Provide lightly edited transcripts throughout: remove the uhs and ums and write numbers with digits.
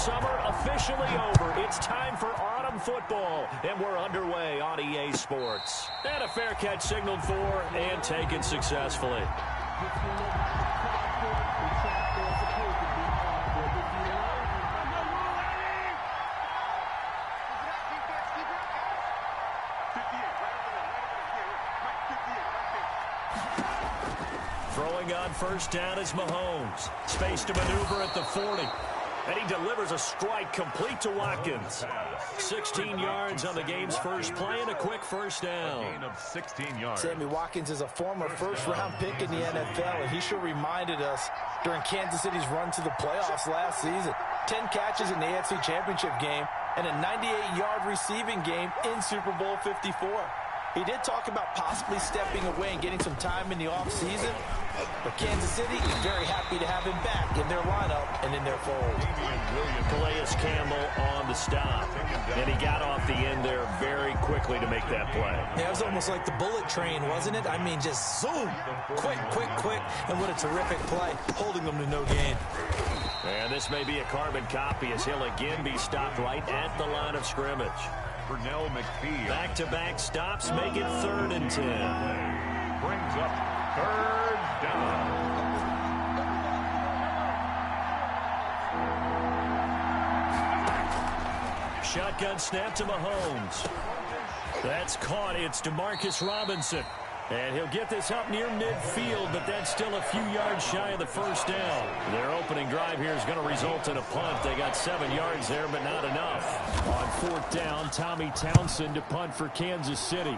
summer officially over. It's time for autumn football, and we're underway on EA Sports. And a fair catch signaled for and taken successfully. Throwing on first down is Mahomes. Space to maneuver at the 40. And he delivers a strike complete to Watkins. 16 yards on the game's first play and a quick first down. A gain of 16 yards. Sammy Watkins is a former first-round pick in the NFL, and he sure reminded us during Kansas City's run to the playoffs last season. 10 catches in the AFC Championship game and a 98-yard receiving game in Super Bowl 54. He did talk about possibly stepping away and getting some time in the offseason, but Kansas City is very happy to have him back in their lineup and in their fold. Calais Campbell on the stop, and he got off the end there very quickly to make that play. Yeah, it was almost like the bullet train, wasn't it? I mean, just zoom, quick, and what a terrific play, holding them to no gain. And this may be a carbon copy as he'll again be stopped right at the line of scrimmage. Pernell McPhee. Back-to-back stops make it 3rd and 10. Brings up 3rd down. Shotgun snap to Mahomes. That's caught. It's Demarcus Robinson. And he'll get this up near midfield, but that's still a few yards shy of the first down. Their opening drive here is going to result in a punt. They got 7 yards there, but not enough. On 4th down, Tommy Townsend to punt for Kansas City.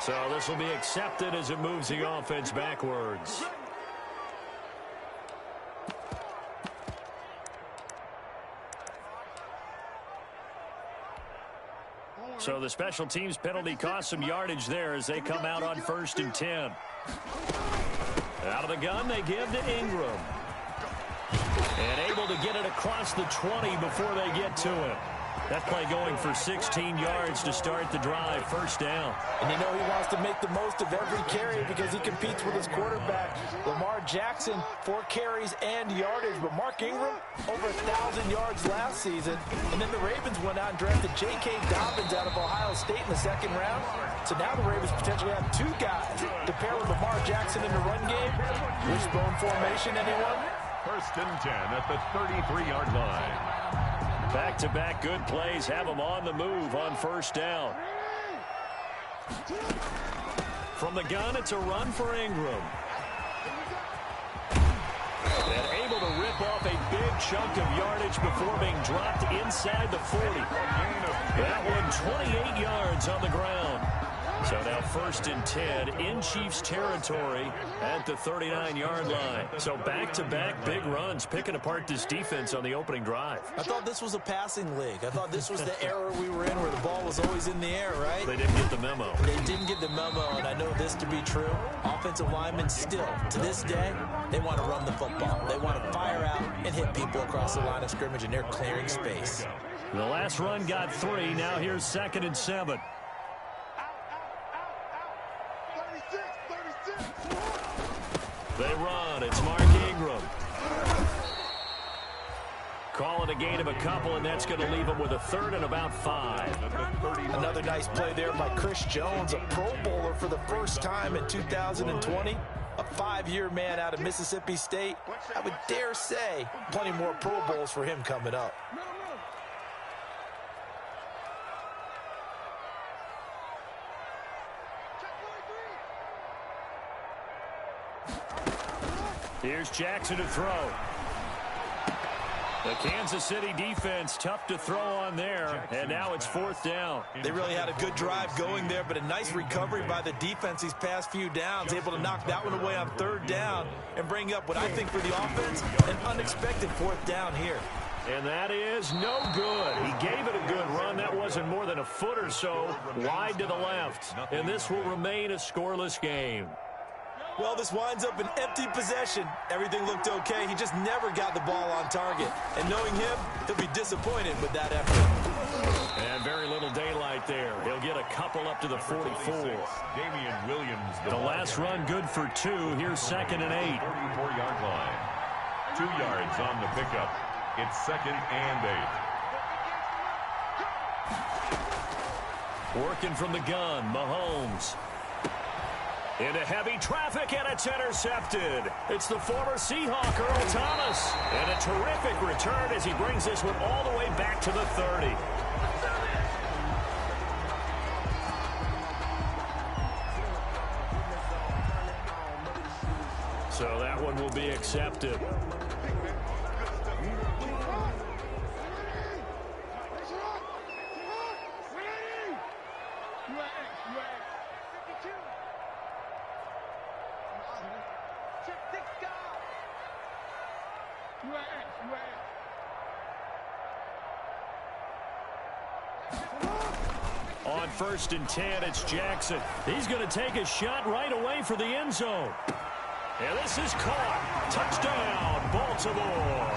So this will be accepted as it moves the offense backwards. So the special teams penalty cost some yardage there as they come out on 1st and 10. Out of the gun, they give to Ingram. And able to get it across the 20 before they get to him. That play going for 16 yards to start the drive, 1st down. And you know he wants to make the most of every carry because he competes with his quarterback, Lamar Jackson, 4 carries and yardage. But Mark Ingram, over 1,000 yards last season. And then the Ravens went out and drafted J.K. Dobbins out of Ohio State in the 2nd round. So now the Ravens potentially have 2 guys to pair with Lamar Jackson in the run game. Wishbone formation, anyone? 1st and 10 at the 33-yard line. Back-to-back good plays have them on the move on 1st down. From the gun, it's a run for Ingram. And able to rip off a big chunk of yardage before being dropped inside the 40. That one 28 yards on the ground. So now 1st and 10 in Chiefs territory at the 39-yard line. So back-to-back big runs picking apart this defense on the opening drive. I thought this was a passing league. I thought this was the era we were in where the ball was always in the air, right? They didn't get the memo. They didn't get the memo, and I know this to be true. Offensive linemen still, to this day, they want to run the football. They want to fire out and hit people across the line of scrimmage, and they're clearing space. The last run got 3. Now here's 2nd and 7. They run. It's Mark Ingram. Call it a gain of a couple, and that's going to leave them with a 3rd and about 5. Another nice play there by Chris Jones, a Pro Bowler for the first time in 2020. A 5-year man out of Mississippi State. I would dare say plenty more Pro Bowls for him coming up. Here's Jackson to throw. The Kansas City defense tough to throw on there, and now it's 4th down. They really had a good drive going there, but a nice recovery by the defense these past few downs, able to knock that one away on 3rd down and bring up what I think for the offense, an unexpected 4th down here. And that is no good. He gave it a good run. That wasn't more than a foot or so wide to the left, and this will remain a scoreless game. Well, this winds up an empty possession. Everything looked okay. He just never got the ball on target. And knowing him, he'll be disappointed with that effort. And very little daylight there. He'll get a couple up to the 44. Damian Williams. The last run good for 2. Here's 2nd and 8. 34-yard line. 2 yards on the pickup. It's 2nd and 8. Working from the gun, Mahomes. Into heavy traffic, and it's intercepted. It's the former Seahawk, Earl Thomas. And a terrific return as he brings this one all the way back to the 30. So that one will be accepted. On 1st and 10, it's Jackson. He's going to take a shot right away for the end zone. And this is caught. Touchdown, Baltimore.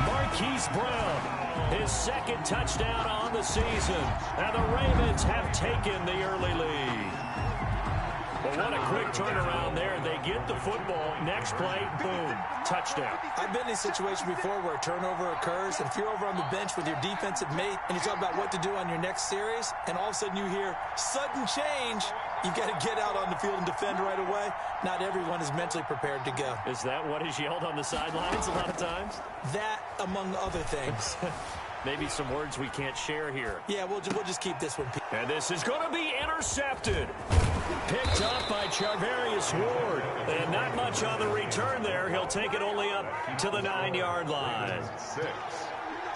Marquise Brown, his 2nd touchdown on the season. And the Ravens have taken the early lead. But what a quick turnaround there. They get the football. Next play, boom, touchdown. I've been in a situation before where a turnover occurs, and if you're over on the bench with your defensive mate and you talk about what to do on your next series, and all of a sudden you hear sudden change, you've got to get out on the field and defend right away. Not everyone is mentally prepared to go. Is that what is yelled on the sidelines a lot of times? That, among other things. Maybe some words we can't share here. Yeah, we'll just keep this one. And this is going to be intercepted. Picked up by Charvarius Ward. And not much on the return there. He'll take it only up to the 9-yard line. 6.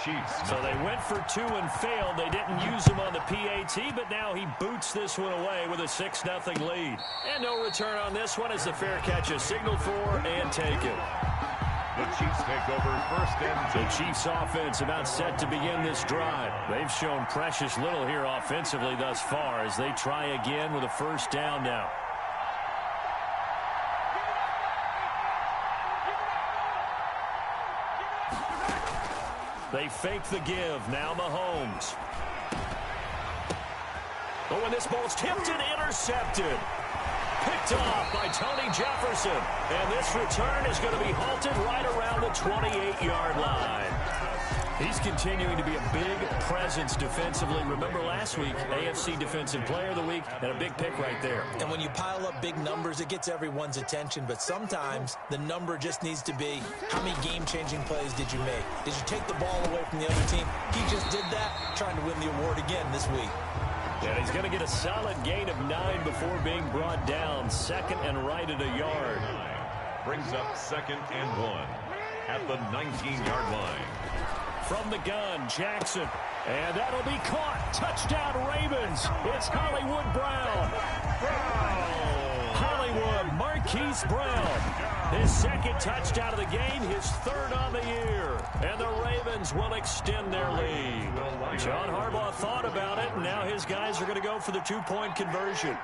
Chiefs. So they went for 2 and failed. They didn't use him on the PAT, but now he boots this one away with a 6-0 lead. And no return on this one as the fair catch is signaled for and taken. The Chiefs take over 1st and 10. The Chiefs offense about set to begin this drive. They've shown precious little here offensively thus far as they try again with a 1st down now. They fake the give. Now Mahomes. Oh, and this ball's tipped and intercepted. Picked off by Tony Jefferson. And this return is going to be halted right around the 28-yard line. He's continuing to be a big presence defensively. Remember last week, AFC Defensive Player of the Week, and a big pick right there. And when you pile up big numbers, it gets everyone's attention. But sometimes the number just needs to be, how many game-changing plays did you make? Did you take the ball away from the other team? He just did that, trying to win the award again this week. And he's going to get a solid gain of 9 before being brought down. 2nd and right at a yard. Brings up 2nd and 1 at the 19-yard line. From the gun, Jackson. And that'll be caught. Touchdown, Ravens. It's Hollywood Brown. Hollywood, Marquise Brown. His 2nd touchdown of the game, his 3rd on the year. And the Ravens will extend their lead. John Harbaugh thought about it, and now his guys are going to go for the 2-point conversion.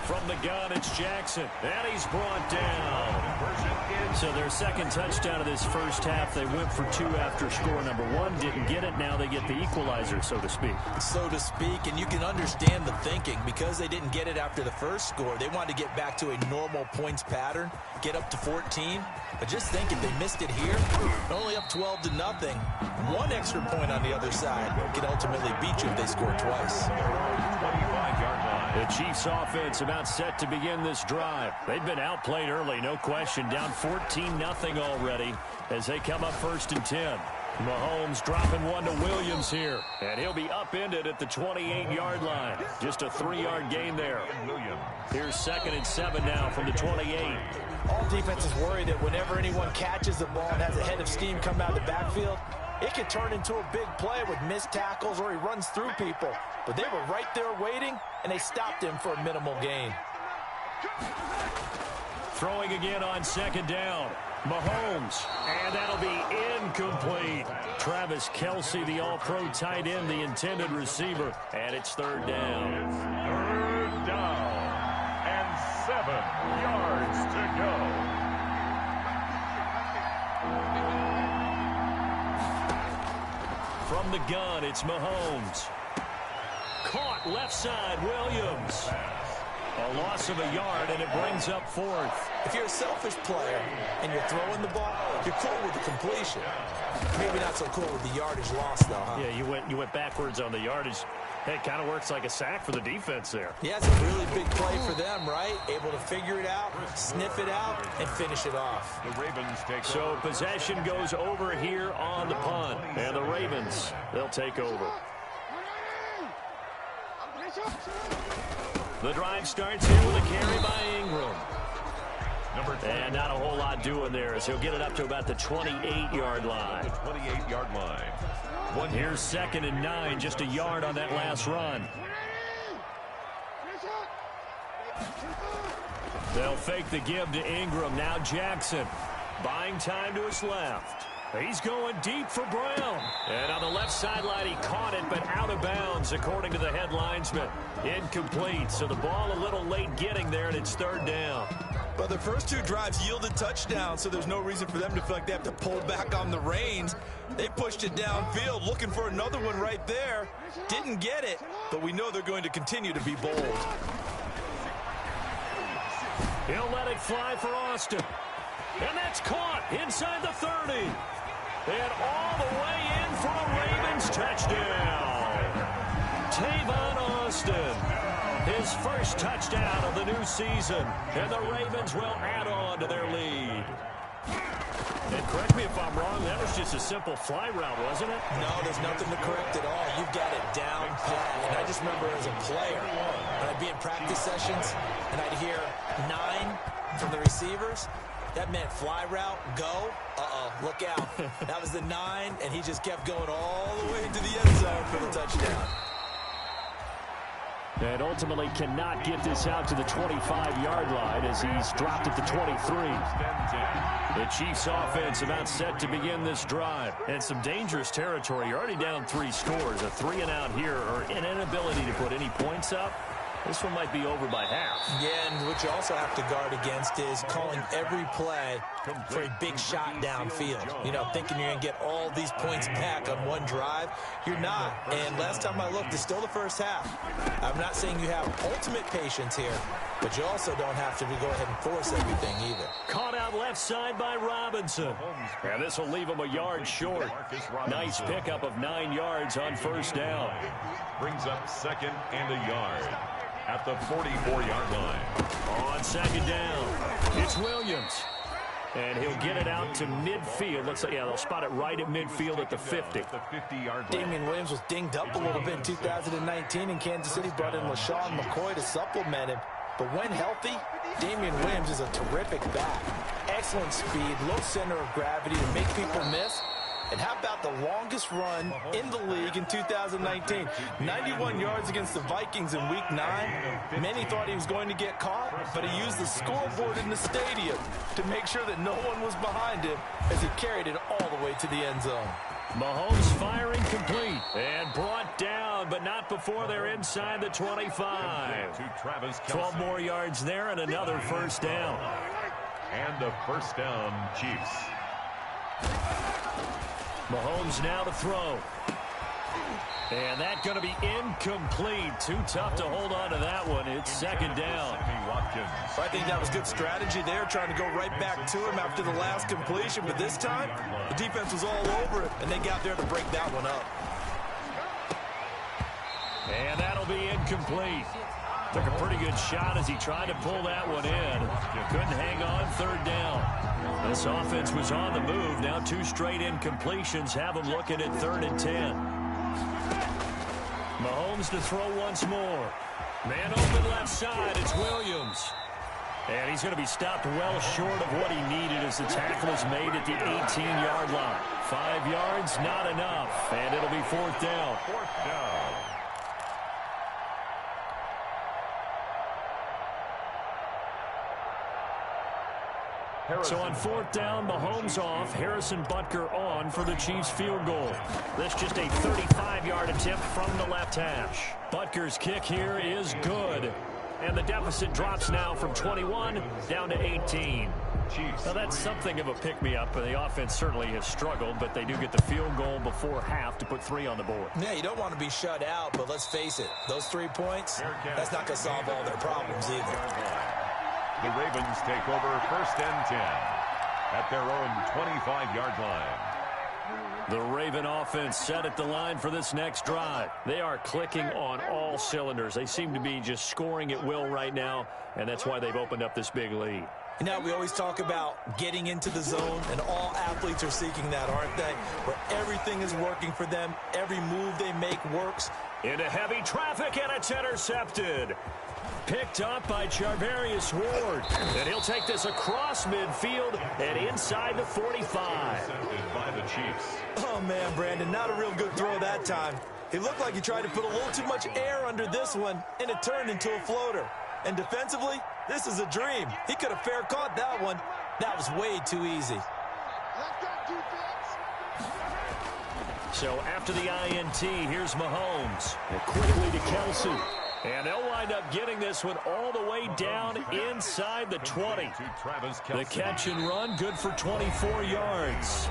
From the gun, it's Jackson. And he's brought down. So their 2nd touchdown of this first half. They went for 2 after score number 1. Didn't get it. Now they get the equalizer, so to speak. So to speak, and you can understand the thinking. Because they didn't get it after the first score, they wanted to get back to a normal points pattern, get up to 14. But just think, if they missed it here, only up 12-0, 1 extra point on the other side could ultimately beat you if they score twice. 25-yard line. The Chiefs offense about set to begin this drive. They've been outplayed early, no question. Down 14-0 already as they come up 1st and 10. Mahomes dropping one to Williams here. And he'll be upended at the 28-yard line. Just a 3-yard gain there. Here's 2nd and 7 now from the 28. All defenses worry that whenever anyone catches the ball and has a head of steam come out of the backfield, it could turn into a big play with missed tackles or he runs through people. But they were right there waiting, and they stopped him for a minimal gain. Throwing again on 2nd down. Mahomes, and that'll be incomplete. Travis Kelce, the all-pro tight end, the intended receiver, and it's 3rd down. 3rd down, and 7 yards to go. From the gun, it's Mahomes. Caught left side, Williams. A loss of a yard, and it brings up fourth. If you're a selfish player and you're throwing the ball, you're cool with the completion. Maybe not so cool with the yardage loss, though, huh? Yeah, you went backwards on the yardage. Hey, it kind of works like a sack for the defense there. Yeah, it's a really big play for them, right? Able to figure it out, sniff it out, and finish it off. The Ravens take So over. possession goes over here on the punt. And the Ravens, they'll take over. The drive starts here with a carry by Ingram. And not a whole lot doing there as he'll get it up to about the 28-yard line. The 28-yard line. Here's 2nd and 9, just a yard on that last run. They'll fake the give to Ingram. Now Jackson buying time to his left. He's going deep for Brown. And on the left sideline, he caught it, but out of bounds, according to the head linesman. Incomplete, so the ball a little late getting there, and it's 3rd down. But the first 2 drives yielded touchdowns, so there's no reason for them to feel like they have to pull back on the reins. They pushed it downfield, looking for another one right there. Didn't get it, but we know they're going to continue to be bold. He'll let it fly for Austin. And that's caught inside the 30. And all the way in for a Ravens touchdown. Tavon Austin, his first touchdown of the new season. And the Ravens will add on to their lead. And correct me if I'm wrong, that was just a simple fly route, wasn't it? No, there's nothing to correct at all. You've got it down pat. And I just remember as a player, when I'd be in practice sessions, and I'd hear 9 from the receivers, that meant fly route, go, look out. That was the 9, and he just kept going all the way into the end zone for the touchdown. And ultimately cannot get this out to the 25-yard line as he's dropped at the 23. The Chiefs offense about set to begin this drive. And some dangerous territory. You're already down 3 scores. A 3-and-out here, or an inability to put any points up. This one might be over by half. Yeah, and what you also have to guard against is calling every play for a big shot downfield. You know, thinking you're going to get all these points back on one drive. You're not. And last time I looked, it's still the first half. I'm not saying you have ultimate patience here, but you also don't have to go ahead and force everything either. Caught out left side by Robinson. And this will leave him a yard short. Nice pickup of 9 yards on 1st down. Brings up 2nd and a yard at the 44-yard line. On 2nd down, it's Williams. And he'll get it out to midfield. Looks like, yeah, they'll spot it right at midfield at the 50. The 50-yard line. Damian Williams was dinged up a little bit in 2019, and Kansas City brought in LaShawn McCoy to supplement him. But when healthy, Damian Williams is a terrific back. Excellent speed, low center of gravity to make people miss. And how about the longest run in the league in 2019? 91 yards against the Vikings in Week 9. Many thought he was going to get caught, but he used the scoreboard in the stadium to make sure that no one was behind him as he carried it all the way to the end zone. Mahomes firing complete and brought down, but not before they're inside the 25. To Travis Kelce. 12 more yards there and another 1st down. And a 1st down, Chiefs. Mahomes now to throw. And that's going to be incomplete. Too tough to hold on to that one. It's 2nd down. I think that was good strategy there, trying to go right back to him after the last completion. But this time, the defense was all over it, and they got there to break that one up. And that'll be incomplete. Took a pretty good shot as he tried to pull that one in. Couldn't hang on. 3rd down. This offense was on the move. Now 2 straight incompletions have them looking at 3rd and 10. Mahomes to throw once more. Man open left side. It's Williams. And he's going to be stopped well short of what he needed as the tackle is made at the 18-yard line. 5 yards, not enough. And it'll be 4th down. 4th down. So on 4th down, Mahomes off, Harrison Butker on for the Chiefs field goal. That's just a 35-yard attempt from the left hash. Butker's kick here is good. And the deficit drops now from 21 down to 18. Chiefs. Now, that's something of a pick-me-up. The offense certainly has struggled, but they do get the field goal before half to put 3 on the board. Yeah, you don't want to be shut out, but let's face it. Those 3 points, that's not going to solve all their problems either. The Ravens take over 1st and 10 at their own 25-yard line. The Raven offense set at the line for this next drive. They are clicking on all cylinders. They seem to be just scoring at will right now, and that's why they've opened up this big lead. You know, we always talk about getting into the zone, and all athletes are seeking that, aren't they? Where everything is working for them, every move they make works. Into heavy traffic, and it's intercepted. Picked up by Charvarius Ward. And he'll take this across midfield and inside the 45. Intercepted by the Chiefs. Oh, man, Brandon, not a real good throw that time. He looked like he tried to put a little too much air under this one, and it turned into a floater. And defensively, this is a dream. He could have fair caught that one. That was way too easy. So after the INT, here's Mahomes. And quickly to Kelsey. And they'll wind up getting this one all the way down inside the 20. The catch and run, good for 24 yards.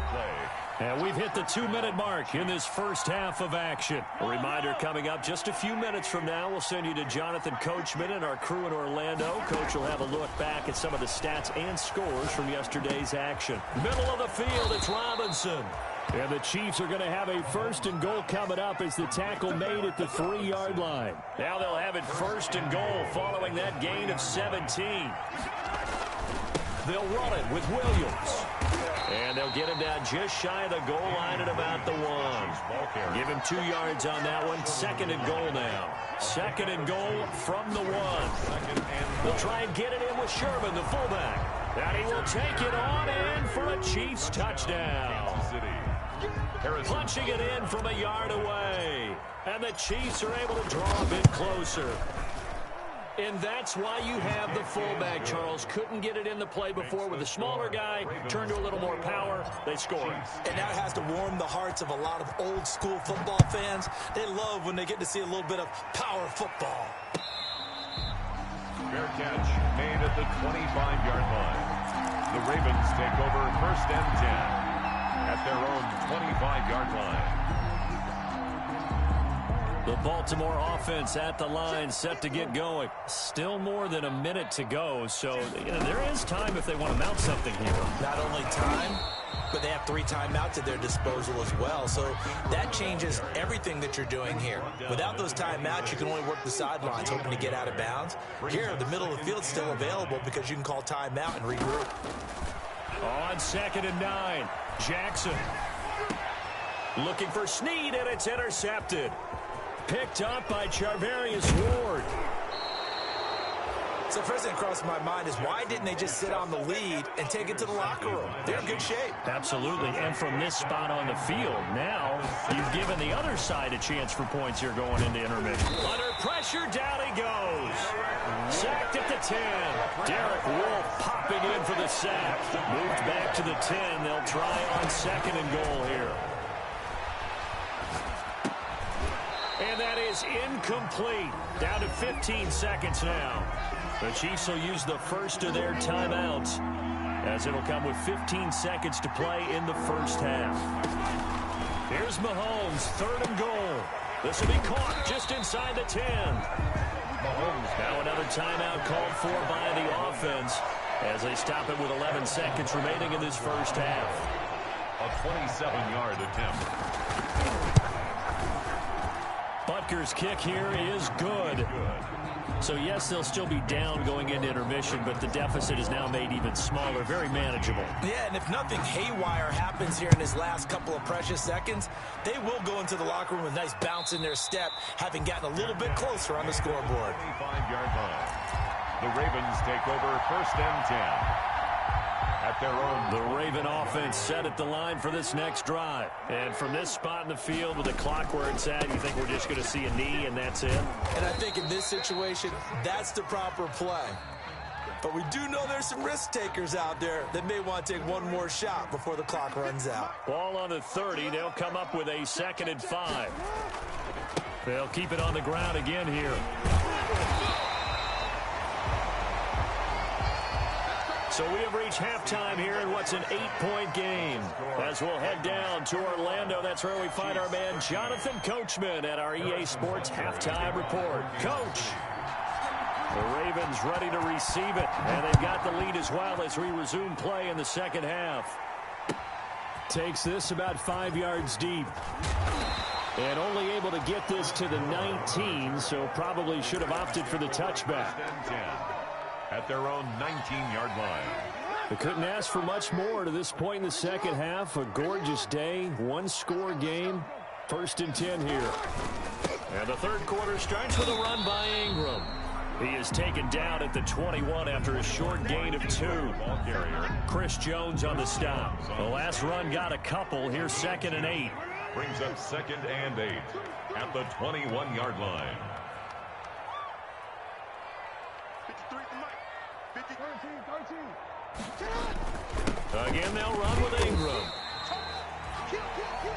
And we've hit the 2-minute mark in this first half of action. A reminder coming up just a few minutes from now, we'll send you to Jonathan Coachman and our crew in Orlando. Coach will have a look back at some of the stats and scores from yesterday's action. Middle of the field, it's Robinson. And the Chiefs are going to have a 1st and goal coming up as the tackle made at the 3-yard line. Now they'll have it 1st and goal following that gain of 17. They'll run it with Williams. And they'll get him down just shy of the goal line at about the 1. Give him 2 yards on that one. 2nd and goal now. 2nd and goal from the 1. They'll try and get it in with Sherman, the fullback. And he will take it on in for a Chiefs touchdown. Punching it in from a yard away. And the Chiefs are able to draw a bit closer. And that's why you have the fullback, Charles. Couldn't get it in the play before with the smaller guy. Turned to a little more power. They score. And that has to warm the hearts of a lot of old-school football fans. They love when they get to see a little bit of power football. Fair catch made at the 25-yard line. The Ravens take over 1st and 10 at their own 25-yard line. The Baltimore offense at the line, set to get going. Still more than a minute to go, so there is time if they want to mount something here. Not only time, but they have 3 timeouts at their disposal as well, so that changes everything that you're doing here. Without those timeouts, you can only work the sidelines, hoping to get out of bounds. Here, the middle of the field's still available because you can call timeout and regroup. On 2nd and 9, Jackson. Looking for Snead, and it's intercepted. Picked up by Charvarius Ward. So first thing that crossed my mind is why didn't they just sit on the lead and take it to the locker room? They're in good shape. Absolutely, and from this spot on the field, now you've given the other side a chance for points here going into intermission. Under pressure, down he goes. Sacked at the 10. Derek Wolfe popping in for the sack. Moved back to the 10. They'll try on 2nd and goal here. And that is incomplete. Down to 15 seconds now. The Chiefs will use the first of their timeouts, as it'll come with 15 seconds to play in the first half. Here's Mahomes, 3rd and goal. This will be caught just inside the 10. Mahomes, now another timeout called for by the offense, as they stop it with 11 seconds remaining in this first half. A 27-yard attempt. Butker's kick here is good. So, yes, they'll still be down going into intermission, but the deficit is now made even smaller, very manageable. Yeah, and if nothing haywire happens here in his last couple of precious seconds, they will go into the locker room with a nice bounce in their step, having gotten a little bit closer on the scoreboard. 25-yard line. The Ravens take over 1st and 10. At their own. The Raven offense set at the line for this next drive. And from this spot in the field with the clock where it's at, you think we're just going to see a knee and that's it? And I think in this situation, that's the proper play. But we do know there's some risk takers out there that may want to take one more shot before the clock runs out. Ball on the 30. They'll come up with a 2nd and 5. They'll keep it on the ground again here. So we have reached halftime here in what's an 8-point game. As we'll head down to Orlando, that's where we find our man Jonathan Coachman at our EA Sports Halftime Report. Coach, the Ravens ready to receive it, and they've got the lead as well as we resume play in the second half. Takes this about 5 yards deep. And only able to get this to the 19, so probably should have opted for the touchback. At their own 19-yard line. They couldn't ask for much more to this point in the second half. A gorgeous day, one-score game. 1st and 10 here. And the third quarter starts with a run by Ingram. He is taken down at the 21 after a short gain of 2. Ball carrier. Chris Jones on the stop. The last run got a couple. Here's 2nd and 8. Brings up 2nd and 8 at the 21-yard line. Again, they'll run with Ingram.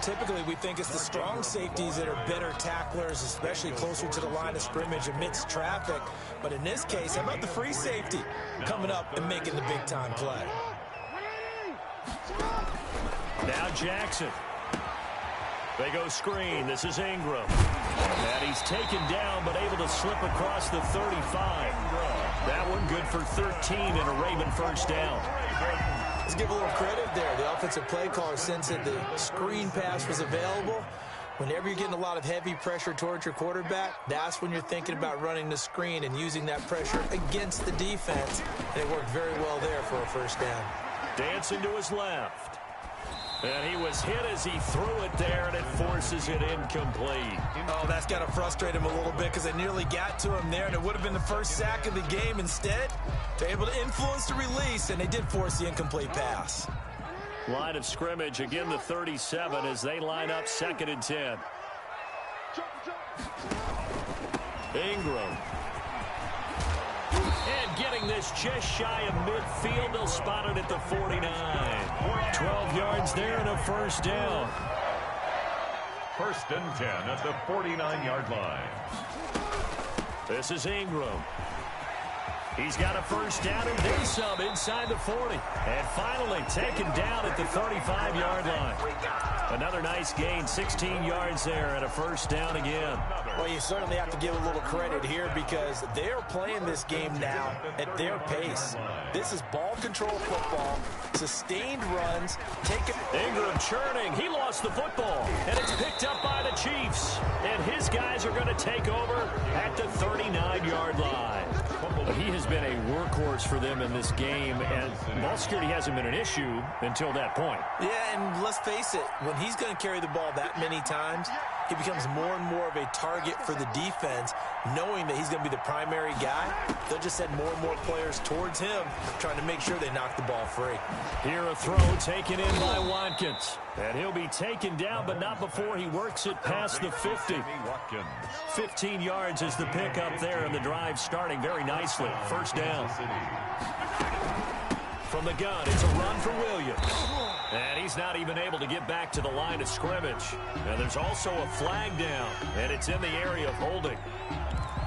Typically, we think it's the strong safeties that are better tacklers, especially closer to the line of scrimmage amidst traffic. But in this case, how about the free safety coming up and making the big-time play? Now Jackson. They go screen. This is Ingram. And he's taken down, but able to slip across the 35. That one good for 13 and a Raven first down. Let's give a little credit there. The offensive play caller sensed that the screen pass was available. Whenever you're getting a lot of heavy pressure towards your quarterback, that's when you're thinking about running the screen and using that pressure against the defense. And it worked very well there for a first down. Dancing to his left. And he was hit as he threw it there, and it forces it incomplete. Oh, that's got to frustrate him a little bit because they nearly got to him there, and it would have been the first sack of the game. Instead, they're able to influence the release, and they did force the incomplete pass. Line of scrimmage, again the 37 as they line up 2nd and 10. Ingram. And getting this just shy of midfield. They'll spot it at the 49. 12 yards there and a first down. 1st and 10 at the 49-yard line. This is Ingram. He's got a first down and then some inside the 40. And finally taken down at the 35-yard line. Another nice gain, 16 yards there and a first down again. Well, you certainly have to give a little credit here because they're playing this game now at their pace. This is ball control football, sustained runs. Ingram churning. He lost the football, and it's picked up by the Chiefs. And his guys are going to take over at the 39-yard line. But he has been a workhorse for them in this game, and ball security hasn't been an issue until that point. Yeah, and let's face it, when he's going to carry the ball that many times, he becomes more and more of a target for the defense, knowing that he's going to be the primary guy. They'll just send more and more players towards him, trying to make sure they knock the ball free. Here a throw taken in by Watkins. And he'll be taken down, but not before he works it past the 50. 15 yards is the pickup there, and the drive starting very nicely. First down. From the gun, it's a run for Williams. And he's not even able to get back to the line of scrimmage. And there's also a flag down, and it's in the area of holding.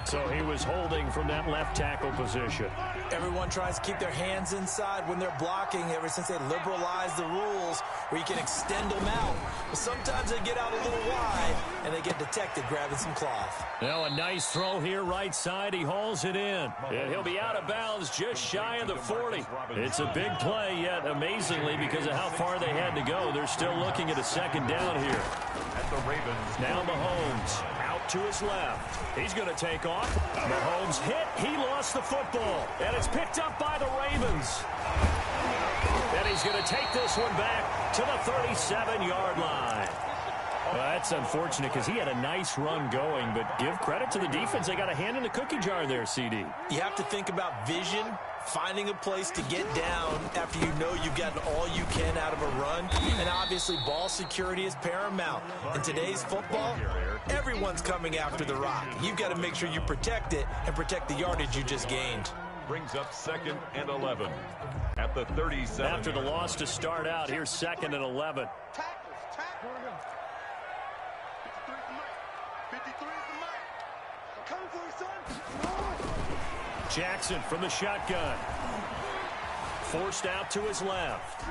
So he was holding from that left tackle position. Everyone tries to keep their hands inside when they're blocking ever since they liberalized the rules where you can extend them out. But sometimes they get out a little wide, and they get detected grabbing some cloth. Now a nice throw here right side. He hauls it in. And he'll be out of bounds just shy of the 40. It's a big play, yet amazingly, because of how far they had to go, they're still looking at a second down here. At the Ravens. Now Mahomes out to his left. He's going to take off. Mahomes hit. He lost the football. And it's picked up by the Ravens. And he's going to take this one back to the 37-yard line. Well, that's unfortunate because he had a nice run going, but give credit to the defense. They got a hand in the cookie jar there, CD. You have to think about vision, finding a place to get down after you know you've gotten all you can out of a run. And obviously, ball security is paramount. In today's football, everyone's coming after the rock. You've got to make sure you protect it and protect the yardage you just gained. Brings up 2nd and 11 at the 37. After the loss to start out, here's 2nd and 11. Jackson from the shotgun. forced out to his left.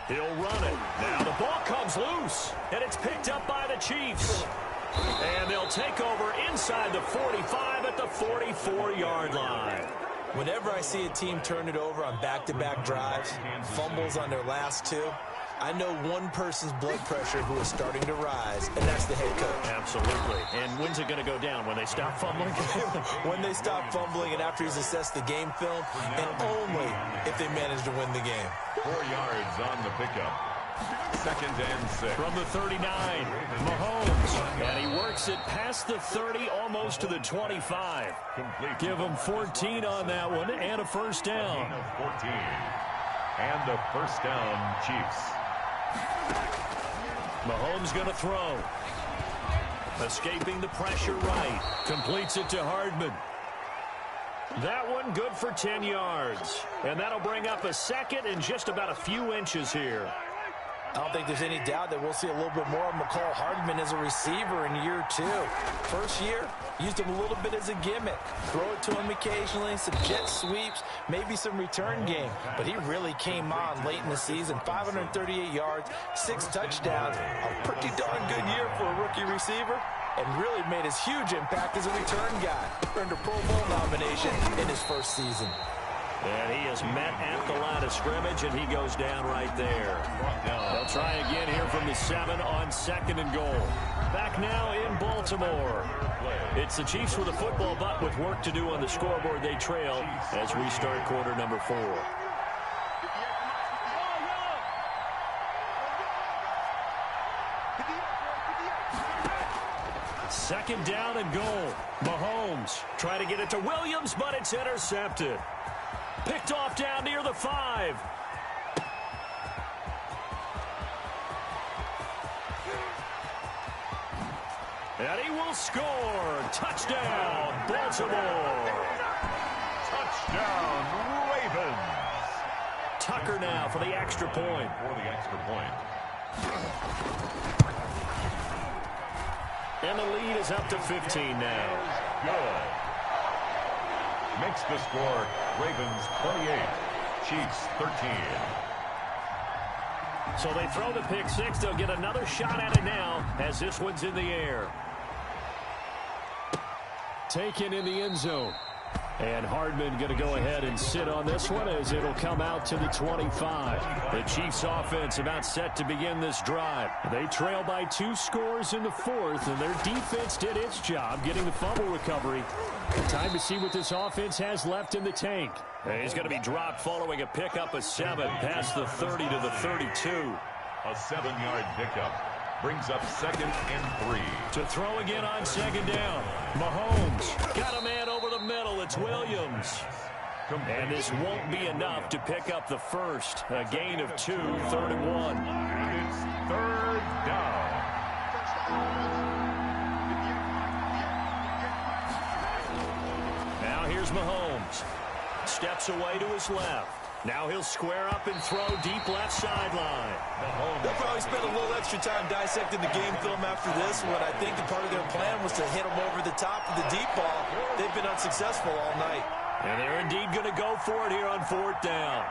He'll run it. Now the ball comes loose, and it's picked up by the Chiefs. And they'll take over inside the 45 at the 44-yard line. Whenever I see a team turn it over on back-to-back drives, fumbles on their last two, I know one person's blood pressure who is starting to rise, and that's the head coach. Absolutely. And when's it going to go down? When they stop fumbling? When they stop fumbling and after he's assessed the game film, and only if they manage to win the game. 4 yards on the pickup. 2nd and 6. From the 39, Mahomes. And he works it past the 30, almost to the 25. Complete. Give him 14 on that one and a first down. 14. And a first down, Chiefs. Mahomes going to throw. Escaping the pressure right. Completes it to Hardman. That one good for 10 yards. And that'll bring up a second and just about a few inches here. I don't think there's any doubt that we'll see a little bit more of McCall Hardman as a receiver in year 2. First year, used him a little bit as a gimmick. Throw it to him occasionally, some jet sweeps, maybe some return game. But he really came on late in the season. 538 yards, 6 touchdowns. A pretty darn good year for a rookie receiver. And really made his huge impact as a return guy. Earned a Pro Bowl nomination in his first season. And he is met at the line of scrimmage, and he goes down right there. They'll try again here from the 7 on 2nd and goal. Back now in Baltimore. It's the Chiefs with a football, but with work to do on the scoreboard, they trail as we start quarter number 4. Second down and goal. Mahomes try to get it to Williams, but it's intercepted. Picked off down near the 5. And he will score. Touchdown, Baltimore. Touchdown, Ravens. Tucker now for the extra point. For the extra point. And the lead is up to 15 now. Good. Makes the score Ravens 28, Chiefs 13. So they throw the pick 6. They'll get another shot at it now as this one's in the air. Taken in the end zone. And Hardman going to go ahead and sit on this one as it'll come out to the 25. The Chiefs offense about set to begin this drive. They trail by 2 scores in the 4th, and their defense did its job getting the fumble recovery. Time to see what this offense has left in the tank. And he's going to be dropped following a pickup of 7 past the 30 to the 32. A 7-yard pickup. Brings up 2nd and 3. To throw again on 2nd down. Mahomes got a man over the middle. It's Williams. And this won't be enough to pick up the first. A gain of 2, 3rd and 1. And it's 3rd down. Now here's Mahomes. Steps away to his left. Now he'll square up and throw deep left sideline. They'll probably spend a little extra time dissecting the game film after this one. I think the part of their plan was to hit him over the top of the deep ball. They've been unsuccessful all night. And they're indeed going to go for it here on 4th down.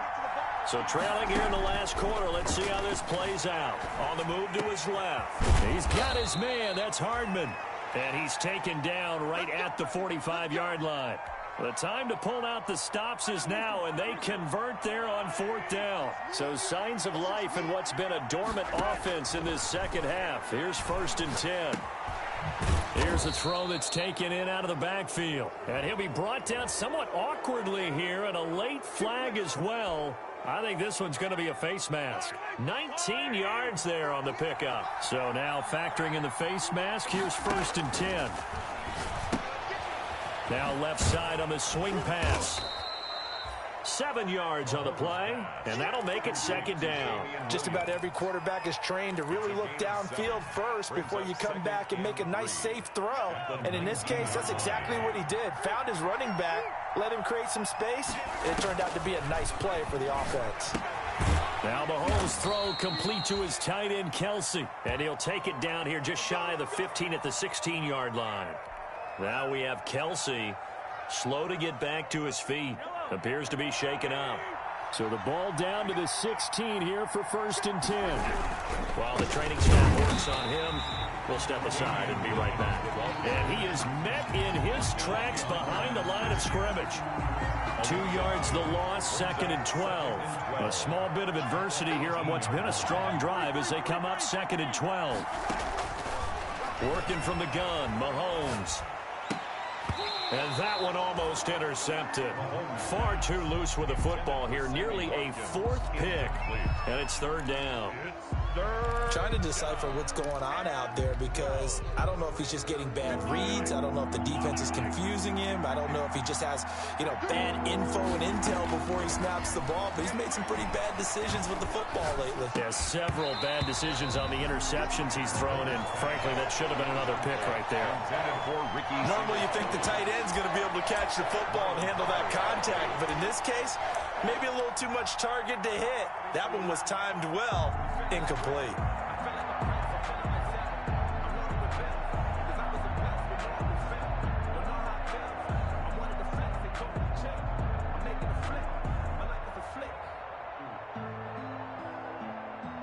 So trailing here in the last quarter, let's see how this plays out. On the move to his left. He's got his man. That's Hardman. And he's taken down right at the 45-yard line. The time to pull out the stops is now, and they convert there on 4th down. So signs of life in what's been a dormant offense in this second half. Here's 1st and 10. Here's a throw that's taken in out of the backfield. And he'll be brought down somewhat awkwardly here, and a late flag as well. I think this one's going to be a face mask. 19 yards there on the pickup. So now factoring in the face mask, here's 1st and 10. Now left side on the swing pass. 7 yards on the play, and that'll make it 2nd down. Just about every quarterback is trained to really look downfield first before you come back and make a nice, safe throw. And in this case, that's exactly what he did. Found his running back, let him create some space. It turned out to be a nice play for the offense. Now Mahomes' throw complete to his tight end, Kelsey. And he'll take it down here just shy of the 15 at the 16-yard line. Now we have Kelsey slow to get back to his feet. Appears to be shaken up. So the ball down to the 16 here for 1st and 10. While the training staff works on him, we'll step aside and be right back. And he is met in his tracks behind the line of scrimmage. 2 yards the loss, 2nd and 12. A small bit of adversity here on what's been a strong drive as they come up 2nd and 12. Working from the gun, Mahomes. And that one almost intercepted. Far too loose with the football here. Nearly a 4th pick. And it's 3rd down. Trying to decipher what's going on out there because I don't know if he's just getting bad reads. I don't know if the defense is confusing him. I don't know if he just has, bad info and intel before he snaps the ball. But he's made some pretty bad decisions with the football lately. Yeah, several bad decisions on the interceptions he's thrown in. Frankly, that should have been another pick right there. Normally you think the tight end's going to be able to catch the football and handle that contact. But in this case, maybe a little too much target to hit. That one was timed well. Incomplete.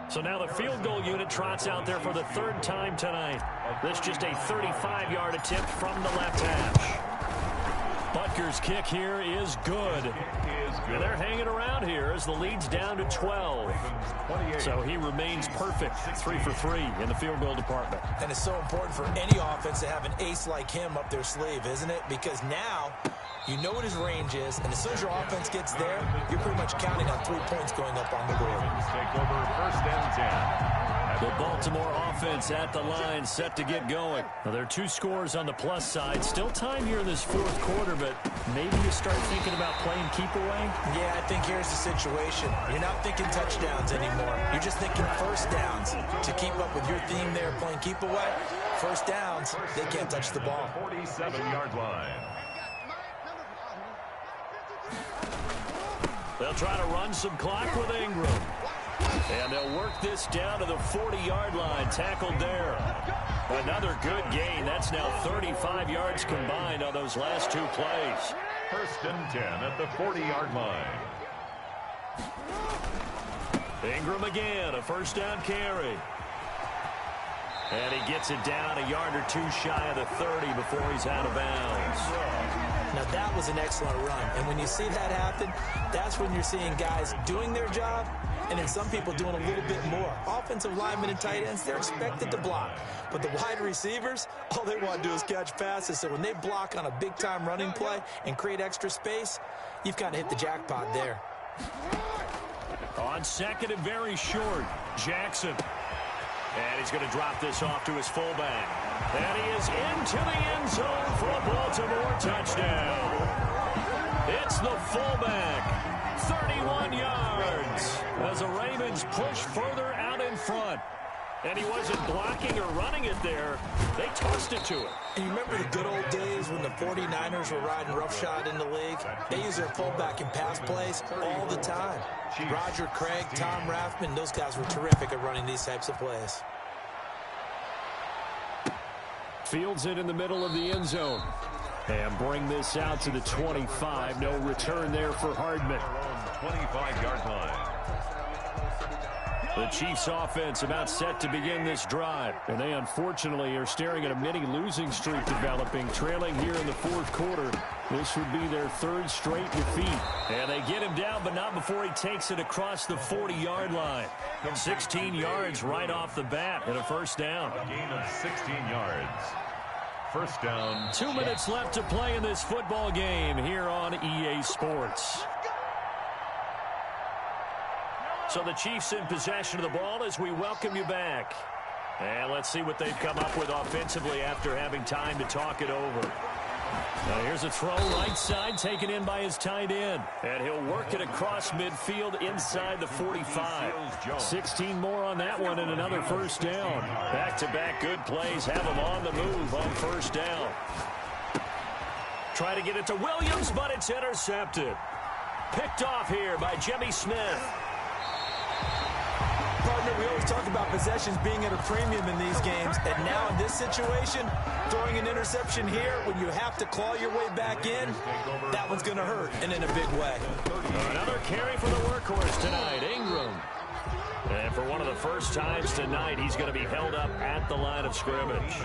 So now the field goal unit trots out there for the 3rd time tonight. This just a 35-yard attempt from the left hash. Butker's kick here is good. And they're hanging around here as the lead's down to 12. So he remains perfect, 3 for 3 in the field goal department. And it's so important for any offense to have an ace like him up their sleeve, isn't it? Because now you know what his range is, and as soon as your offense gets there, you're pretty much counting on 3 points going up on the board. Take over 1st and 10. The Baltimore offense at the line, set to get going. Now, there are 2 scores on the plus side. Still time here in this 4th quarter, but maybe you start thinking about playing keep away? Yeah, I think here's the situation. You're not thinking touchdowns anymore. You're just thinking 1st downs. To keep up with your theme there, playing keep away, 1st downs, they can't touch the ball. 47-yard line. They'll try to run some clock with Ingram. And they'll work this down to the 40-yard line. Tackled there. Another good gain. That's now 35 yards combined on those last 2 plays. 1st and 10 at the 40-yard line. Ingram again, a 1st down carry. And he gets it down a yard or 2 shy of the 30 before he's out of bounds. Now, that was an excellent run. And when you see that happen, that's when you're seeing guys doing their job and then some people doing a little bit more. Offensive linemen and tight ends, they're expected to block. But the wide receivers, all they want to do is catch passes. So when they block on a big-time running play and create extra space, you've kind of hit the jackpot there. On 2nd and very short, Jackson. And he's going to drop this off to his fullback. And he is into the end zone for a Baltimore touchdown. It's the fullback, 31 yards, as the Ravens push further out in front. And he wasn't blocking or running it there. They tossed it to him. And you remember the good old days when the 49ers were riding roughshod in the league? They use their fullback in pass plays all the time. Roger Craig, Tom Rathman, those guys were terrific at running these types of plays. Fields it in the middle of the end zone. And bring this out to the 25. No return there for Hardman. 25-yard line. The Chiefs offense about set to begin this drive. And they unfortunately are staring at a mini losing streak developing, trailing here in the 4th quarter. This would be their 3rd straight defeat. And they get him down, but not before he takes it across the 40-yard line. 16 yards right off the bat and a 1st down. A gain of 16 yards. 1st down. 2 minutes left to play in this football game here on EA Sports. So the Chiefs in possession of the ball as we welcome you back. And let's see what they've come up with offensively after having time to talk it over. Now here's a throw right side taken in by his tight end. And he'll work it across midfield inside the 45. 16 more on that one and another 1st down. Back-to-back good plays have him on the move on 1st down. Try to get it to Williams, but it's intercepted. Picked off here by Jimmy Smith. Partner, we always talk about possessions being at a premium in these games, and now in this situation, throwing an interception here when you have to claw your way back in, that one's going to hurt, and in a big way. Another carry for the workhorse tonight, Ingram. And for one of the first times tonight, he's going to be held up at the line of scrimmage.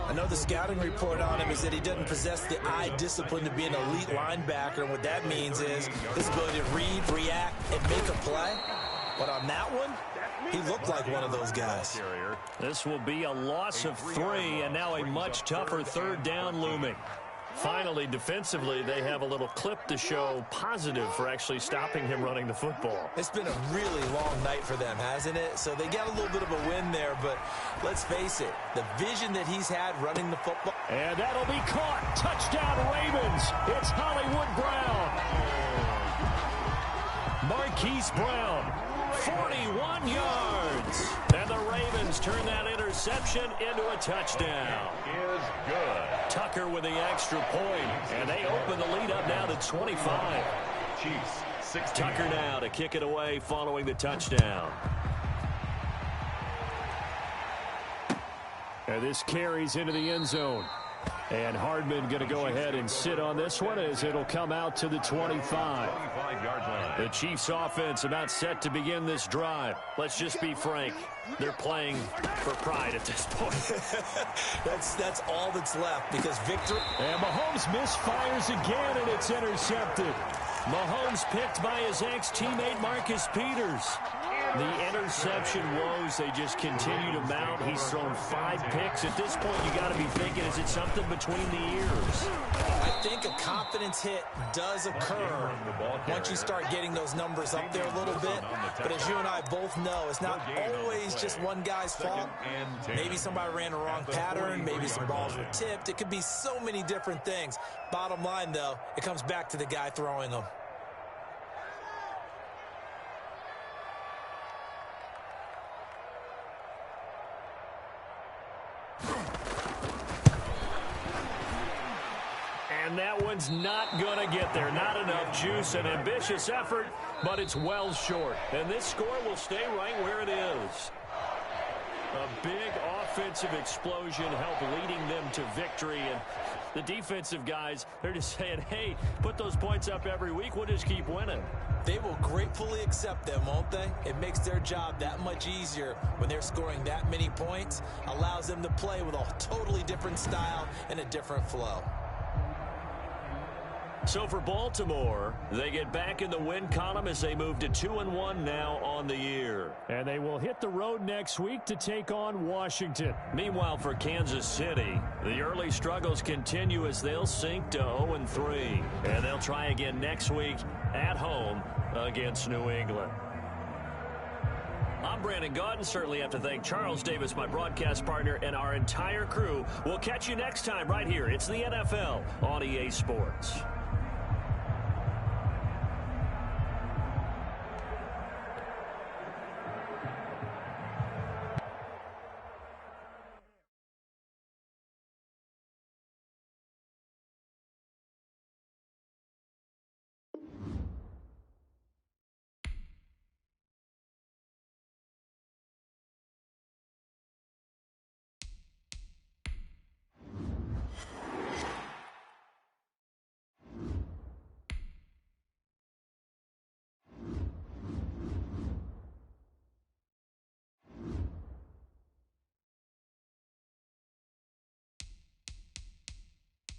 I know the scouting report on him is that he doesn't possess the eye discipline to be an elite linebacker. And what that means is his ability to read, react, and make a play. But on that one, he looked like one of those guys. This will be a loss of 3, and now a much tougher third down looming. Finally, defensively, they have a little clip to show positive for actually stopping him running the football. It's been a really long night for them, hasn't it? So they got a little bit of a win there, but let's face it, the vision that he's had running the football. And that'll be caught. Touchdown, Ravens. It's Hollywood Brown. Marquise Brown, 41 yards. And the Ravens turn that interception into a touchdown. Is good. Tucker with the extra point, and they open the lead up now to 25. Chiefs, 16. Tucker now to kick it away following the touchdown. And this carries into the end zone. And Hardman going to go ahead and sit on this one as it'll come out to the 25. 25-yard line. The Chiefs offense about set to begin this drive. Let's just be frank. They're playing for pride at this point. That's all that's left because victory. And Mahomes misfires again, and it's intercepted. Mahomes picked by his ex-teammate Marcus Peters. The interception woes, they just continue to mount. He's thrown 5 picks. At this point, you got to be thinking, is it something between the ears? I think a confidence hit does occur once you start getting those numbers up there a little bit. But as you and I both know, it's not always just one guy's fault. Maybe somebody ran a wrong pattern. Maybe some balls were tipped. It could be so many different things. Bottom line, though, it comes back to the guy throwing them. And that one's not going to get there. Not enough juice. An ambitious effort, but it's well short. And this score will stay right where it is. A big offensive explosion helped leading them to victory. And the defensive guys, they're just saying, hey, put those points up every week. We'll just keep winning. They will gratefully accept them, won't they? It makes their job that much easier when they're scoring that many points. Allows them to play with a totally different style and a different flow. So for Baltimore, they get back in the win column as they move to 2-1 now on the year. And they will hit the road next week to take on Washington. Meanwhile, for Kansas City, the early struggles continue as they'll sink to 0-3. And they'll try again next week at home against New England. I'm Brandon Gaudin. Certainly have to thank Charles Davis, my broadcast partner, and our entire crew. We'll catch you next time right here. It's the NFL on EA Sports.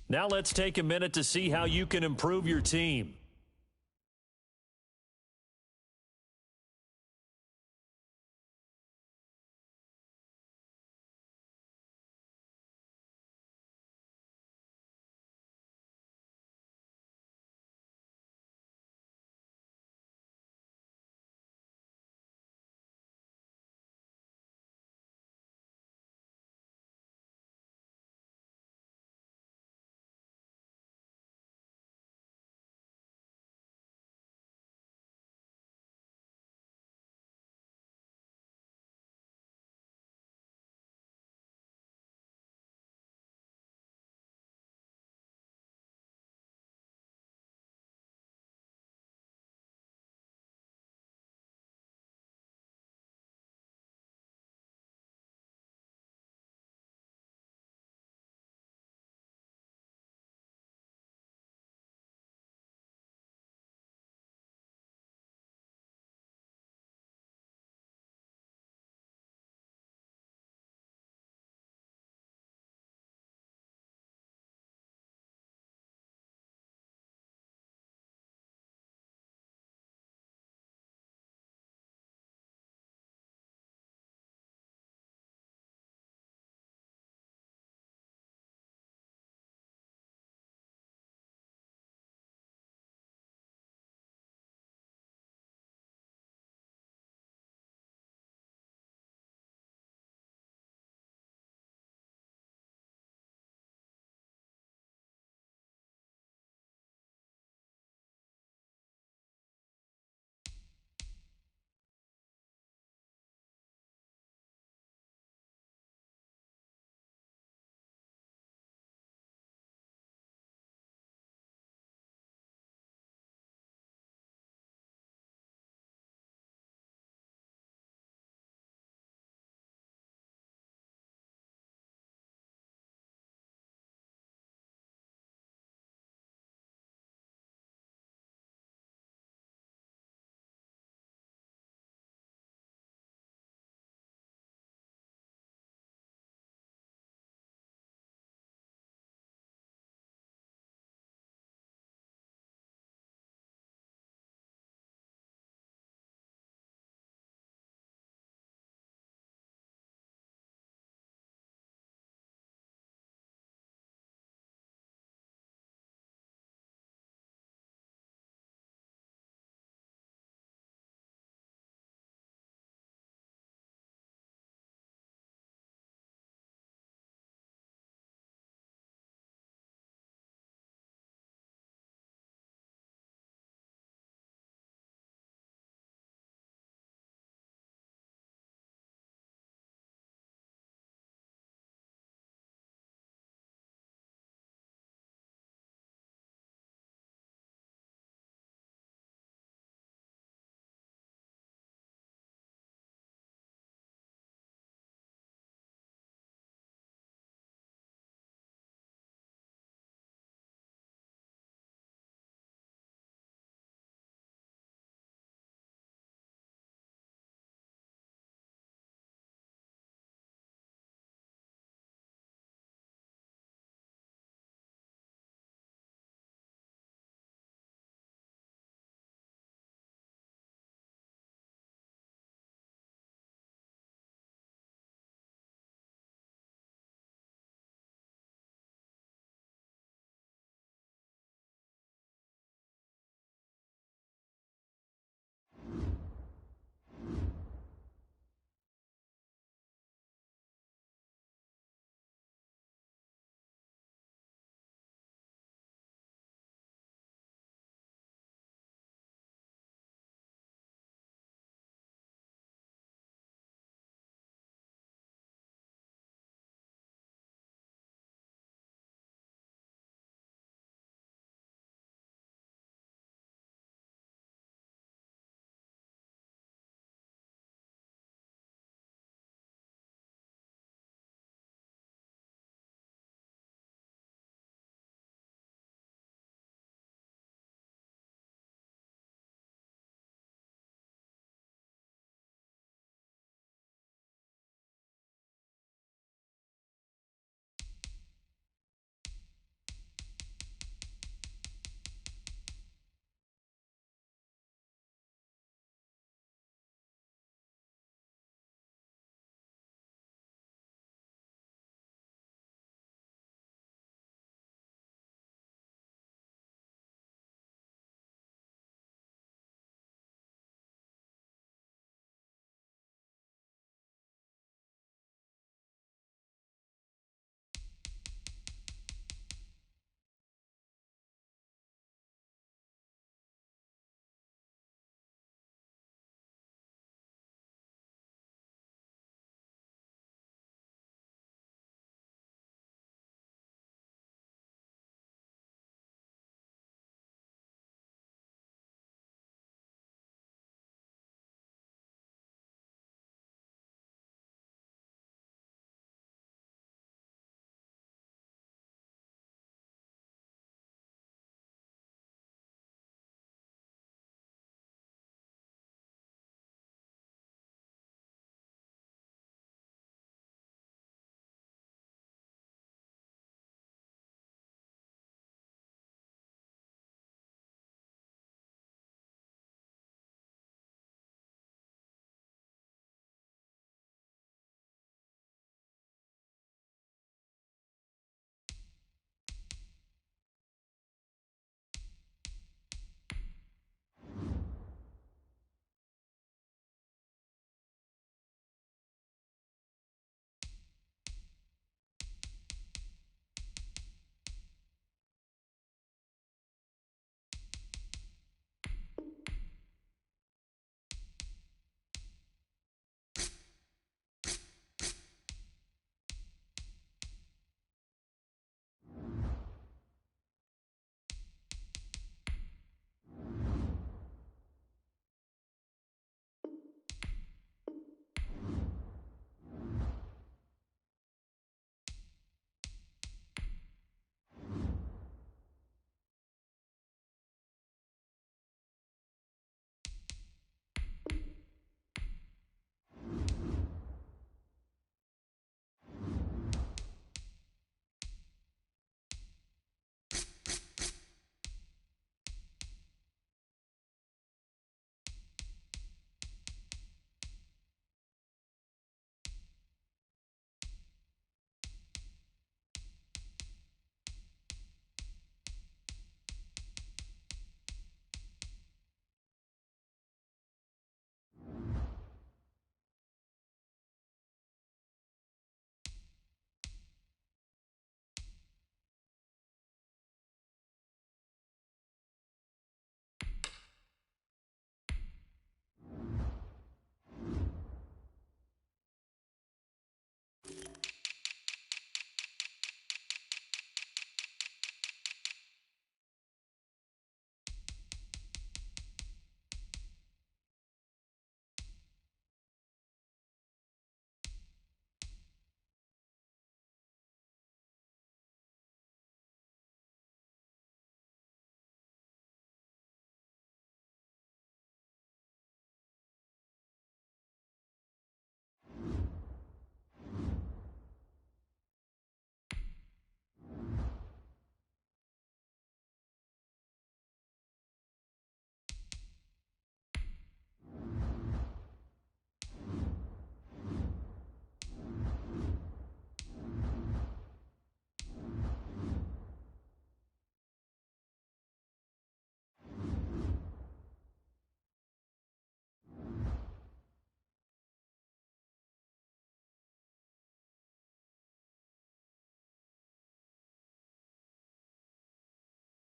Now let's take a minute to see how you can improve your team.